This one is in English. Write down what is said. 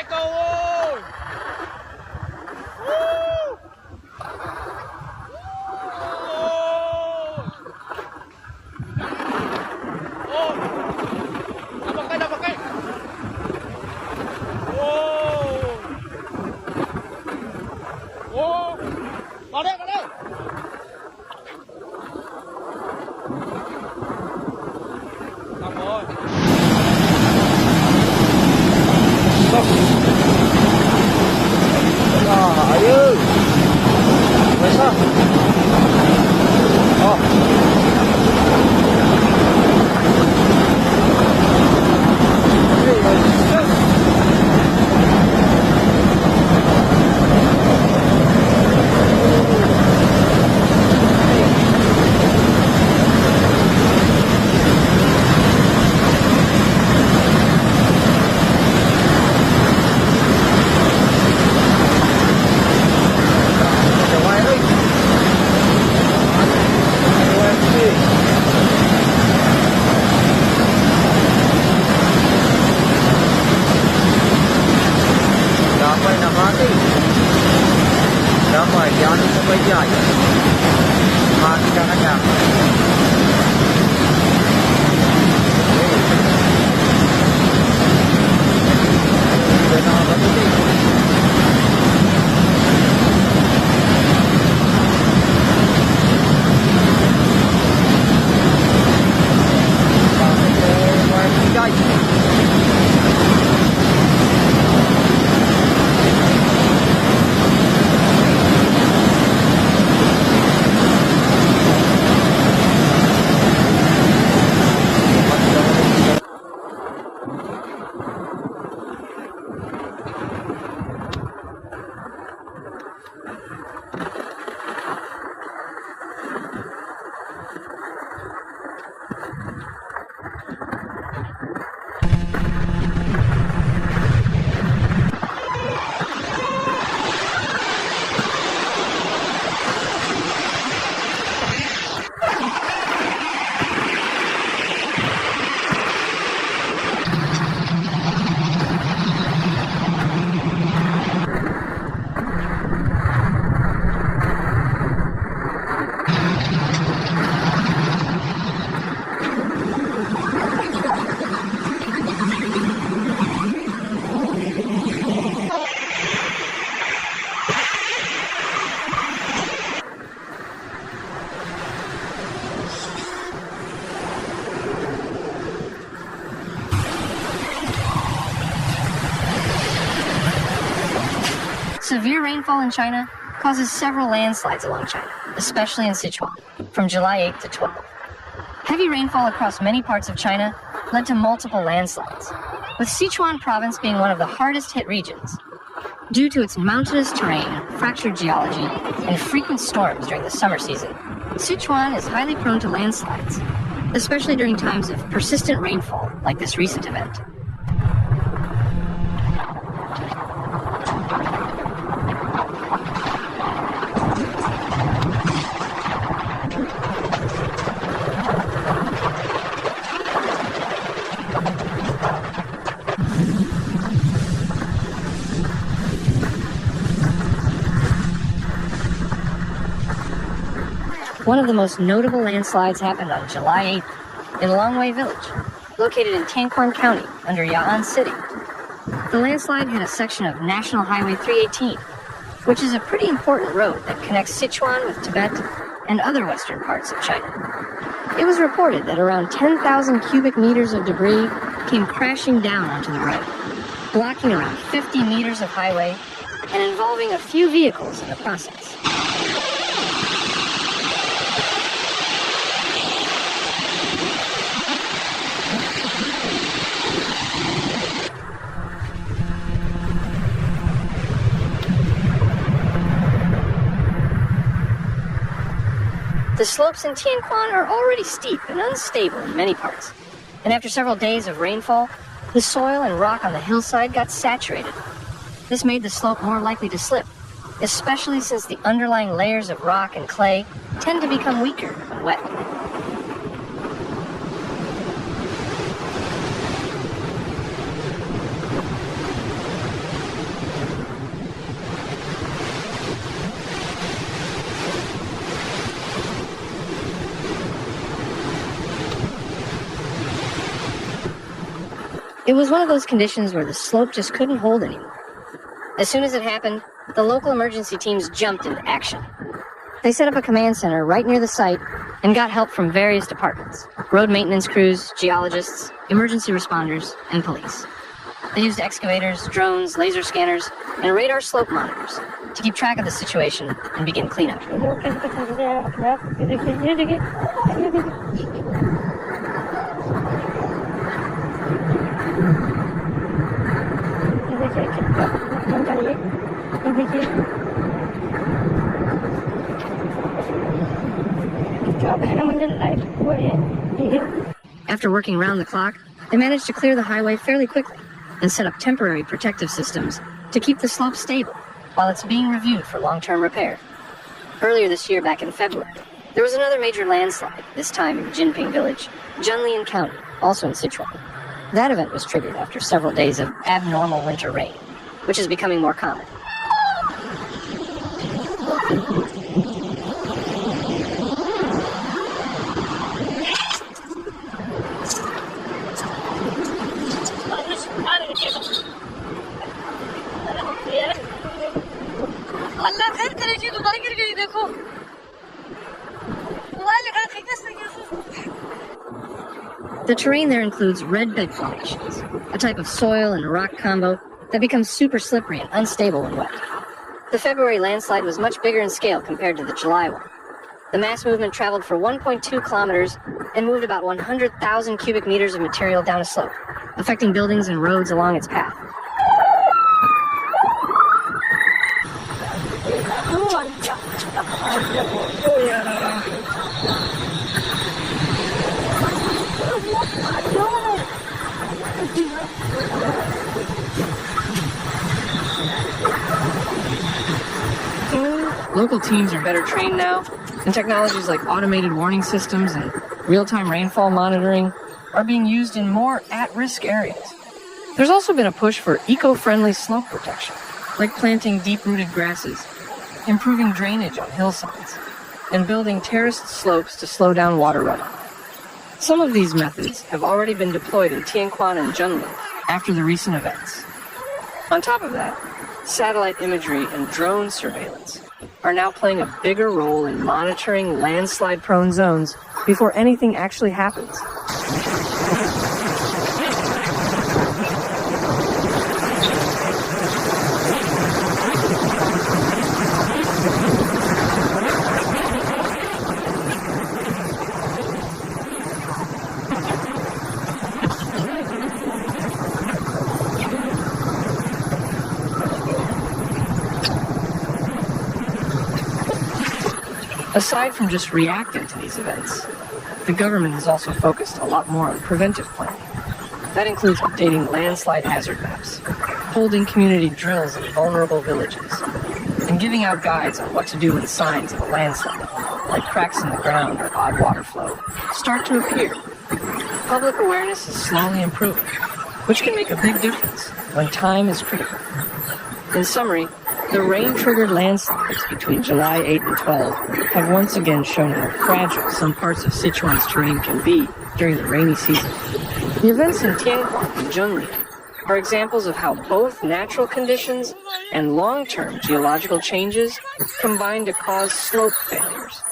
hai câu ơi. Đập vào cây. Vào đây. Xong rồi. Ayo. Bisa. Oh. Damai, jangan sampai jaya. Mati aja. Severe rainfall in China causes several landslides along China, especially in Sichuan, from July 8th to 12th. Heavy rainfall across many parts of China led to multiple landslides, with Sichuan province being one of the hardest hit regions. Due to its mountainous terrain, fractured geology, and frequent storms during the summer season, Sichuan is highly prone to landslides, especially during times of persistent rainfall like this recent event. One of the most notable landslides happened on July 8th in Longwei Village, located in Tianquan County under Ya'an City. The landslide hit a section of National Highway 318, which is a pretty important road that connects Sichuan with Tibet and other western parts of China. It was reported that around 10,000 cubic meters of debris came crashing down onto the road, blocking around 50 meters of highway and involving a few vehicles in the process. The slopes in Tianquan are already steep and unstable in many parts, and after several days of rainfall, the soil and rock on the hillside got saturated. This made the slope more likely to slip, especially since the underlying layers of rock and clay tend to become weaker when wet. It was one of those conditions where the slope just couldn't hold anymore. As soon as it happened, the local emergency teams jumped into action. They set up a command center right near the site and got help from various departments: road maintenance crews, geologists, emergency responders, and police. They used excavators, drones, laser scanners, and radar slope monitors to keep track of the situation and begin cleanup. After working round the clock, they managed to clear the highway fairly quickly and set up temporary protective systems to keep the slope stable while it's being reviewed for long-term repair. Earlier this year, back in February, there was another major landslide, this time in Jinping Village, Zhenlian County, also in Sichuan. That event was triggered after several days of abnormal winter rain, which is becoming more common. The terrain there includes red bed formations, a type of soil and rock combo that becomes super slippery and unstable when wet. The February landslide was much bigger in scale compared to the July one. The mass movement traveled for 1.2 kilometers and moved about 100,000 cubic meters of material down a slope, affecting buildings and roads along its path. Local teams are better trained now, and technologies like automated warning systems and real-time rainfall monitoring are being used in more at-risk areas. There's also been a push for eco-friendly slope protection, like planting deep-rooted grasses, improving drainage on hillsides, and building terraced slopes to slow down water runoff. Some of these methods have already been deployed in Tianquan and Zhenlian after the recent events. On top of that, satellite imagery and drone surveillance are now playing a bigger role in monitoring landslide-prone zones before anything actually happens. Aside from just reacting to these events, the government has also focused a lot more on preventive planning. That includes updating landslide hazard maps, holding community drills in vulnerable villages, and giving out guides on what to do when signs of a landslide, like cracks in the ground or odd water flow, start to appear. Public awareness is slowly improving, which can make a big difference when time is critical. In summary, the rain-triggered landslides between July 8 and 12 have once again shown how fragile some parts of Sichuan's terrain can be during the rainy season. The events in Tianquan and Zhenlian are examples of how both natural conditions and long-term geological changes combine to cause slope failures.